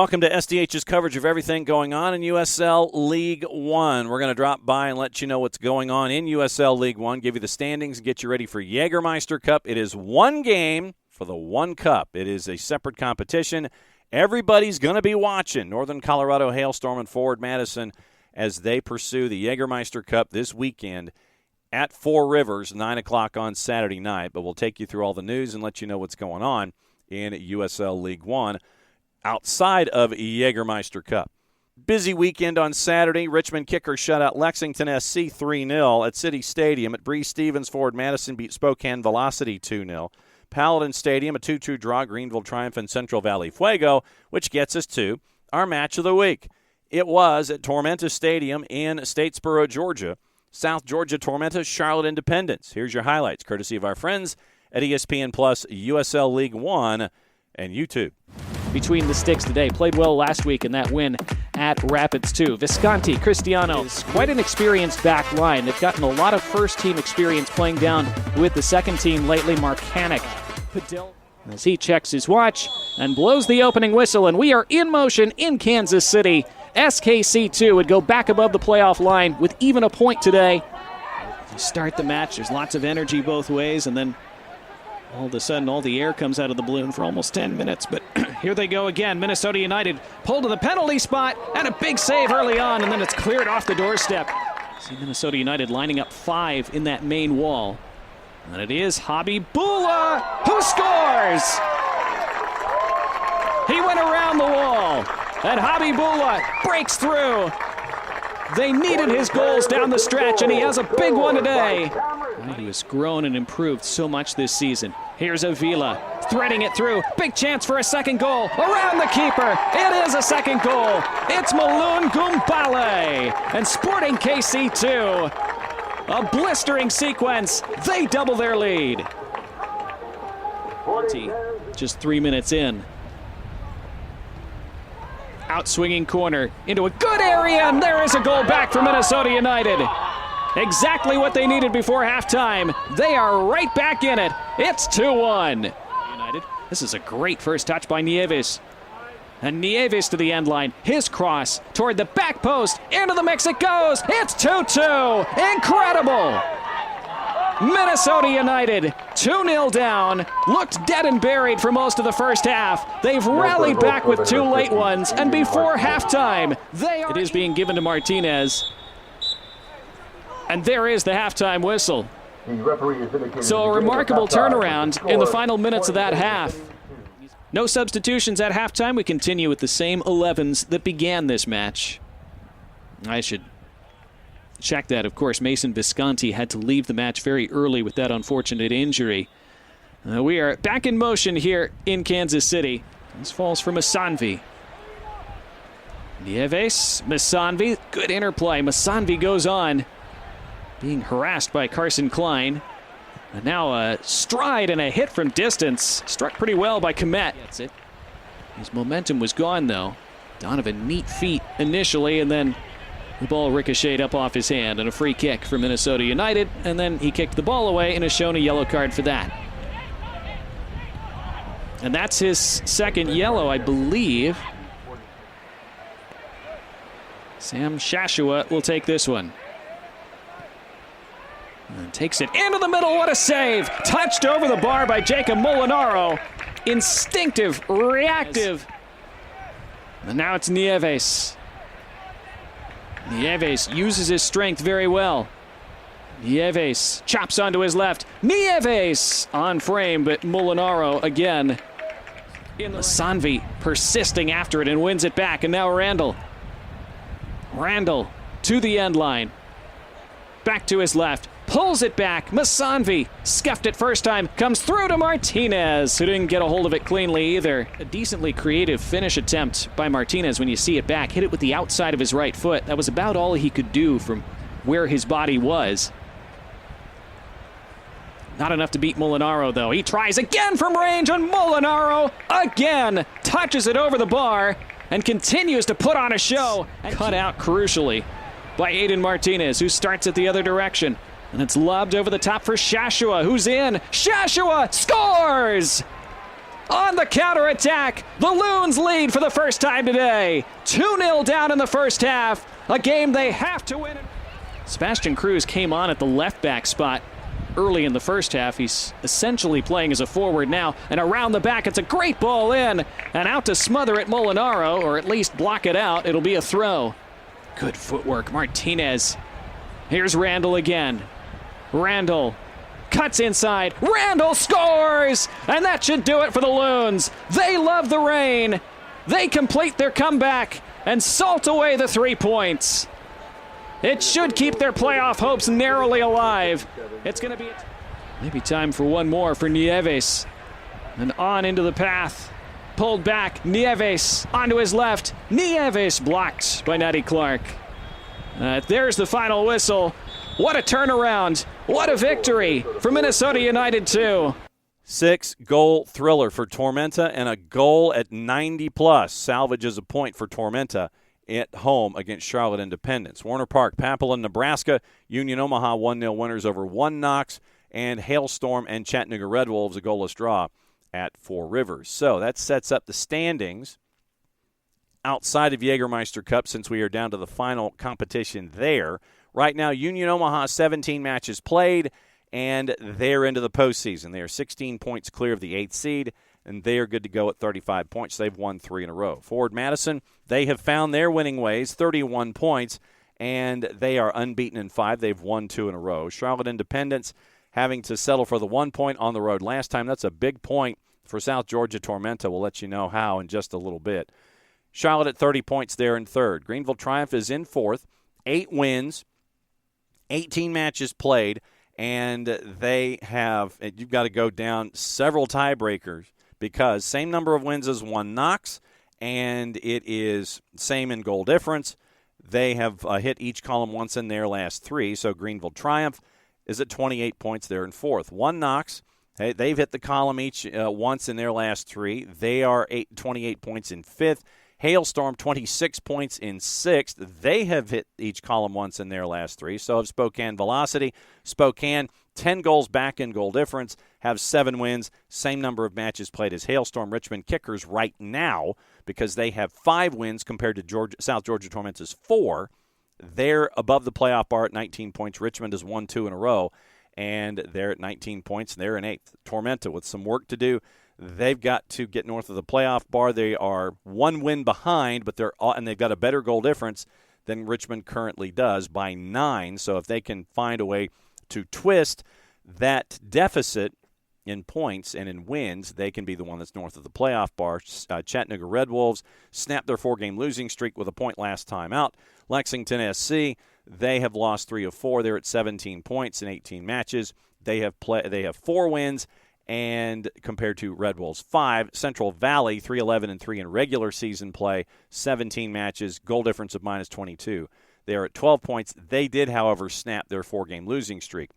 Welcome to SDH's coverage of everything going on in USL League One. We're going to drop by and let you know what's going on in USL League One, give you the standings, and get you ready for Jägermeister Cup. It is one game for the one cup. It is a separate competition. Everybody's going to be watching Northern Colorado Hailstorm and Forward Madison as they pursue the Jägermeister Cup this weekend at Four Rivers, 9 o'clock on Saturday night. But we'll take you through all the news and let you know what's going on in USL League One outside of Jägermeister Cup. Busy weekend on Saturday. Richmond Kickers shut out Lexington SC 3-0 at City Stadium. At Bree Stevens, Forward Madison beat Spokane Velocity 2-0. Paladin Stadium, a 2-2 draw, Greenville triumphant Central Valley Fuego, which gets us to our match of the week. It was at Tormenta Stadium in Statesboro, Georgia. South Georgia Tormenta, Charlotte Independence. Here's your highlights, courtesy of our friends at ESPN Plus, USL League One, and YouTube. Between the sticks today. Played well last week in that win at Rapids 2. Visconti, Cristiano is quite an experienced back line. They've gotten a lot of first-team experience playing down with the second team lately. Mark Hannock. As he checks his watch and blows the opening whistle, and we are in motion in Kansas City. SKC2 would go back above the playoff line with even a point today. To start the match, there's lots of energy both ways, and then all of a sudden, all the air comes out of the balloon for almost 10 minutes. But here they go again. Minnesota United pulled to the penalty spot, and a big save early on, and then it's cleared off the doorstep. See Minnesota United lining up 5 in that main wall. And it is Hobby Bula who scores! He went around the wall, and Hobby Bula breaks through. They needed his goals down the stretch, and he has a big one today. He has grown and improved so much this season. Here's Avila threading it through. Big chance for a second goal. Around the keeper. It is a second goal. It's Maloon Gumbale. And Sporting KC2. A blistering sequence. They double their lead. Just 3 minutes in. Outswinging corner into a good area, and there is a goal back for Minnesota United. Exactly what they needed before halftime. They are right back in it. It's 2-1. United. This is a great first touch by Nieves. And Nieves to the end line. His cross toward the back post. Into the mix it goes. It's 2-2. Incredible. Minnesota United 2-0 down. Looked dead and buried for most of the first half. They've rallied back with 2 late ones. And before halftime, it is being given to Martinez. And there is the halftime whistle. So a remarkable turnaround in the final minutes of that half. No substitutions at halftime. We continue with the same 11s that began this match. I should check that. Of course, Mason Visconti had to leave the match very early with that unfortunate injury. We are back in motion here in Kansas City. This falls for Masanvi. Nieves, Masanvi, good interplay. Masanvi goes on, being harassed by Carson Klein. And now a stride and a hit from distance. Struck pretty well by Komet. His momentum was gone, though. Donovan, neat feet initially, and then the ball ricocheted up off his hand, and a free kick for Minnesota United. And then he kicked the ball away and is shown a yellow card for that. And that's his second yellow, I believe. Sam Shashua will take this one. And takes it into the middle. What a save! Touched over the bar by Jacob Molinaro. Instinctive, reactive. And now it's Nieves. Nieves uses his strength very well. Nieves chops onto his left. Nieves on frame, but Molinaro again. Sanvi persisting after it and wins it back. And now Randall. Randall to the end line. Back to his left. Pulls it back. Masanvi scuffed it first time. Comes through to Martinez, who didn't get a hold of it cleanly either. A decently creative finish attempt by Martinez when you see it back. Hit it with the outside of his right foot. That was about all he could do from where his body was. Not enough to beat Molinaro, though. He tries again from range, and Molinaro again touches it over the bar and continues to put on a show. And cut out crucially by Aiden Martinez, who starts it the other direction. And it's lobbed over the top for Shashua, who's in. Shashua scores! On the counterattack, the Loons lead for the first time today. 2-0 down in the first half. A game they have to win. Sebastian Cruz came on at the left back spot early in the first half. He's essentially playing as a forward now. And around the back, it's a great ball in. And out to smother it, Molinaro, or at least block it out. It'll be a throw. Good footwork, Martinez. Here's Randall again. Randall cuts inside. Randall scores! And that should do it for the Loons. They love the rain. They complete their comeback and salt away the 3 points. It should keep their playoff hopes narrowly alive. It's going to be maybe time for one more for Nieves. And on into the path. Pulled back. Nieves onto his left. Nieves blocked by Natty Clark. There's the final whistle. What a turnaround. What a victory for Minnesota United 2. 6-goal thriller for Tormenta and a goal at 90-plus salvages a point for Tormenta at home against Charlotte Independence. Warner Park, Papillon, Nebraska, Union Omaha 1-0 winners over One Knox, and Hailstorm and Chattanooga Red Wolves a goalless draw at Four Rivers. So that sets up the standings outside of Jägermeister Cup since we are down to the final competition there. Right now, Union Omaha 17 matches played, and they're into the postseason. They are 16 points clear of the 8th seed, and they are good to go at 35 points. They've won 3 in a row. Forward Madison, they have found their winning ways, 31 points, and they are unbeaten in 5. They've won 2 in a row. Charlotte Independence having to settle for the 1 point on the road last time. That's a big point for South Georgia Tormenta. We'll let you know how in just a little bit. Charlotte at 30 points there in 3rd. Greenville Triumph is in 4th, 8 wins, 18 matches played, and they have, you've got to go down several tiebreakers because same number of wins as One Knox, and it is same in goal difference. They have hit each column once in their last 3, so Greenville Triumph is at 28 points there in 4th. One Knox, they've hit the column each once in their last 3. They are 28 points in 5th. Hailstorm, 26 points in 6th. They have hit each column once in their last 3. So have Spokane Velocity. Spokane, 10 goals back in goal difference, have 7 wins, same number of matches played as Hailstorm. Richmond Kickers right now, because they have 5 wins compared to South Georgia Tormenta's 4. They're above the playoff bar at 19 points. Richmond has won 2 in a row, and they're at 19 points, and they're in 8th. Tormenta with some work to do. They've got to get north of the playoff bar. They are 1 win behind, but they've got a better goal difference than Richmond currently does by 9. So if they can find a way to twist that deficit in points and in wins, they can be the one that's north of the playoff bar. Chattanooga Red Wolves snapped their 4-game losing streak with a point last time out. Lexington SC, they have lost 3 of 4. They're at 17 points in 18 matches. They have 4 wins. And compared to Red Wolves 5, Central Valley 3-11-3 in regular season play, 17 matches, goal difference of -22. They are at 12 points. They did, however, snap their 4-game losing streak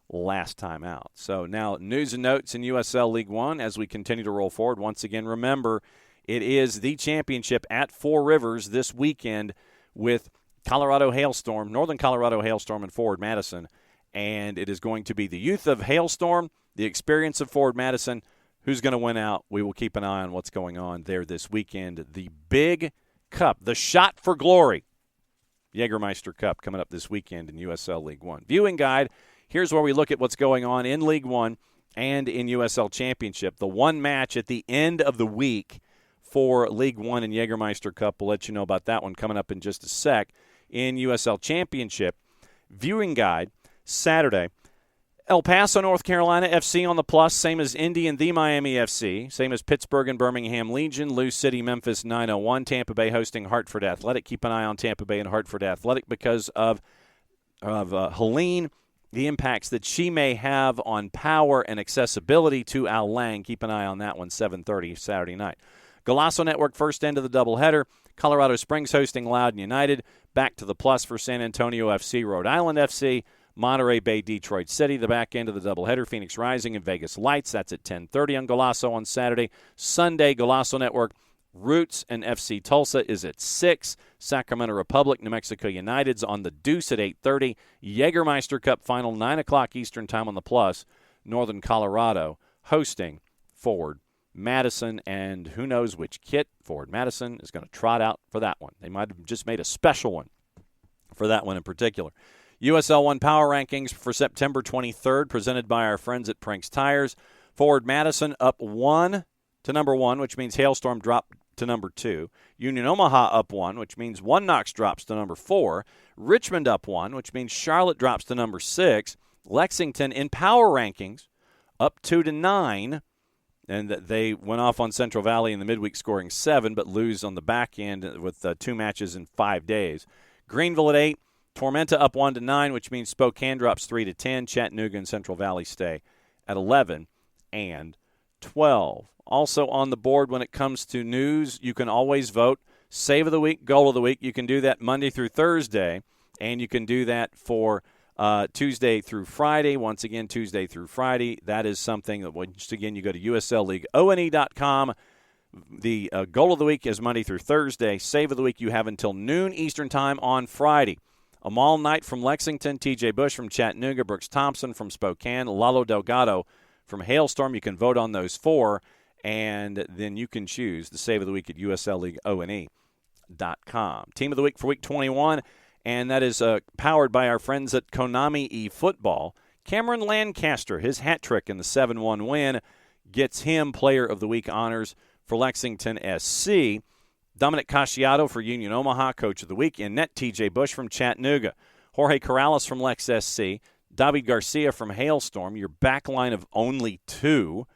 last time out. So now news and notes in USL League One as we continue to roll forward. Once again, remember, it is the championship at Four Rivers this weekend with Colorado Hailstorm, Northern Colorado Hailstorm and Forward Madison. And it is going to be the youth of Hailstorm, the experience of Forward Madison. Who's going to win out? We will keep an eye on what's going on there this weekend. The big cup, the shot for glory, Jägermeister Cup coming up this weekend in USL League One. Viewing guide, here's where we look at what's going on in League One and in USL Championship. The one match at the end of the week for League One and Jägermeister Cup. We'll let you know about that one coming up in just a sec. In USL Championship, viewing guide, Saturday, El Paso, North Carolina, FC on the plus, same as Indy and the Miami FC, same as Pittsburgh and Birmingham Legion, Lou City, Memphis 901, Tampa Bay hosting Hartford Athletic. Keep an eye on Tampa Bay and Hartford Athletic because of Helene, the impacts that she may have on power and accessibility to Al Lang. Keep an eye on that one, 7:30 Saturday night. Golasso Network, first end of the doubleheader. Colorado Springs hosting Loudoun United. Back to the plus for San Antonio FC, Rhode Island FC. Monterey Bay, Detroit City, the back end of the doubleheader. Phoenix Rising and Vegas Lights. That's at 10:30 on Golasso on Saturday. Sunday, Golasso Network, Roots and FC Tulsa is at 6. Sacramento Republic, New Mexico United's on the Deuce at 8:30. Jägermeister Cup final, 9 o'clock Eastern time on the plus. Northern Colorado hosting Forward Madison, and who knows which kit Forward Madison is going to trot out for that one. They might have just made a special one for that one in particular. USL One Power Rankings for September 23rd, presented by our friends at Prinks Tires. Forward Madison up 1 to number 1, which means Hailstorm dropped to number 2. Union Omaha up 1, which means One Knox drops to number 4. Richmond up 1, which means Charlotte drops to number 6. Lexington in power rankings up 2 to 9. And they went off on Central Valley in the midweek scoring 7, but lose on the back end with 2 matches in 5 days. Greenville at 8. Tormenta up 1 to 9, which means Spokane drops 3 to 10. Chattanooga and Central Valley stay at 11 and 12. Also on the board when it comes to news, you can always vote. Save of the week, goal of the week. You can do that Monday through Thursday, and you can do that for Tuesday through Friday. Once again, Tuesday through Friday. That is something that, once again, you go to USLLeagueONE.com. The goal of the week is Monday through Thursday. Save of the week you have until noon Eastern time on Friday. Amal Knight from Lexington, TJ Bush from Chattanooga, Brooks Thompson from Spokane, Lalo Delgado from Hailstorm. You can vote on those 4, and then you can choose the save of the week at USLLeagueONE.com. Team of the week for week 21, and that is powered by our friends at Konami eFootball. Cameron Lancaster, his hat trick in the 7-1 win, gets him player of the week honors for Lexington SC. Dominic Casciato for Union Omaha, coach of the week. In net, TJ Bush from Chattanooga. Jorge Corrales from Lex SC. David Garcia from Hailstorm, your back line of only 2.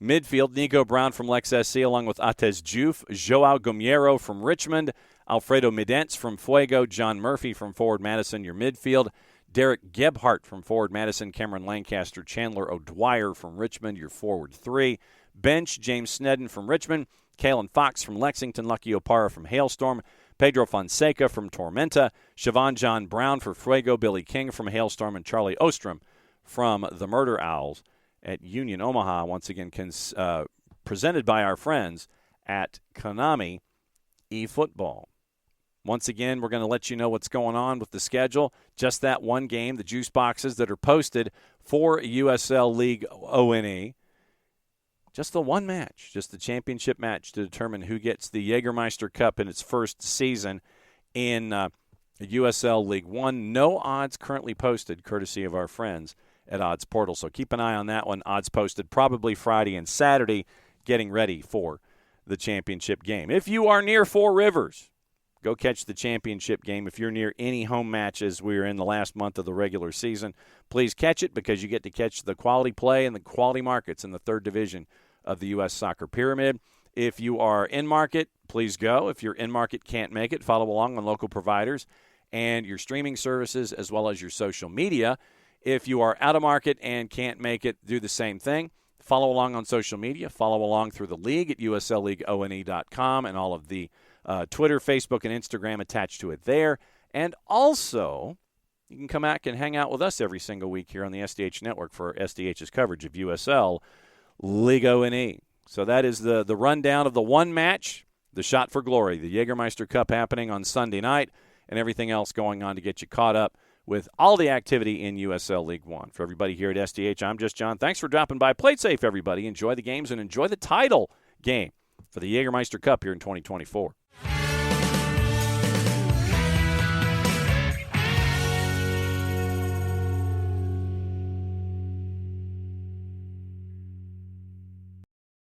Midfield, Nico Brown from Lex SC, along with Atez Juf, Joao Gumiero from Richmond, Alfredo Midentz from Fuego, John Murphy from Forward Madison, your midfield. Derek Gebhardt from Forward Madison, Cameron Lancaster, Chandler O'Dwyer from Richmond, your forward 3. Bench, James Snedden from Richmond, Kalen Fox from Lexington, Lucky Opara from Hailstorm, Pedro Fonseca from Tormenta, Siobhan John Brown for Fuego, Billy King from Hailstorm, and Charlie Ostrom from the Murder Owls at Union Omaha. Once again, presented by our friends at Konami eFootball. Once again, we're going to let you know what's going on with the schedule. Just that one game, the juice boxes that are posted for USL League ONE. Just the one match, just the championship match to determine who gets the Jägermeister Cup in its first season in USL League One. No odds currently posted, courtesy of our friends at Odds Portal. So keep an eye on that one. Odds posted probably Friday and Saturday, getting ready for the championship game. If you are near Four Rivers, go catch the championship game. If you're near any home matches, we're in the last month of the regular season, please catch it because you get to catch the quality play and the quality markets in the 3rd division of the U.S. Soccer Pyramid. If you are in market, please go. If you're in market, can't make it, follow along on local providers and your streaming services as well as your social media. If you are out of market and can't make it, do the same thing. Follow along on social media. Follow along through the league at USLLeagueONE.com and all of the Twitter, Facebook, and Instagram attached to it there. And also, you can come back and hang out with us every single week here on the SDH Network for SDH's coverage of USL League ONE. So that is the rundown of the one match, the shot for glory, the Jägermeister Cup happening on Sunday night, and everything else going on to get you caught up with all the activity in USL League One. For everybody here at SDH, I'm just John. Thanks for dropping by. Play it safe, everybody. Enjoy the games and enjoy the title game for the Jägermeister Cup here in 2024.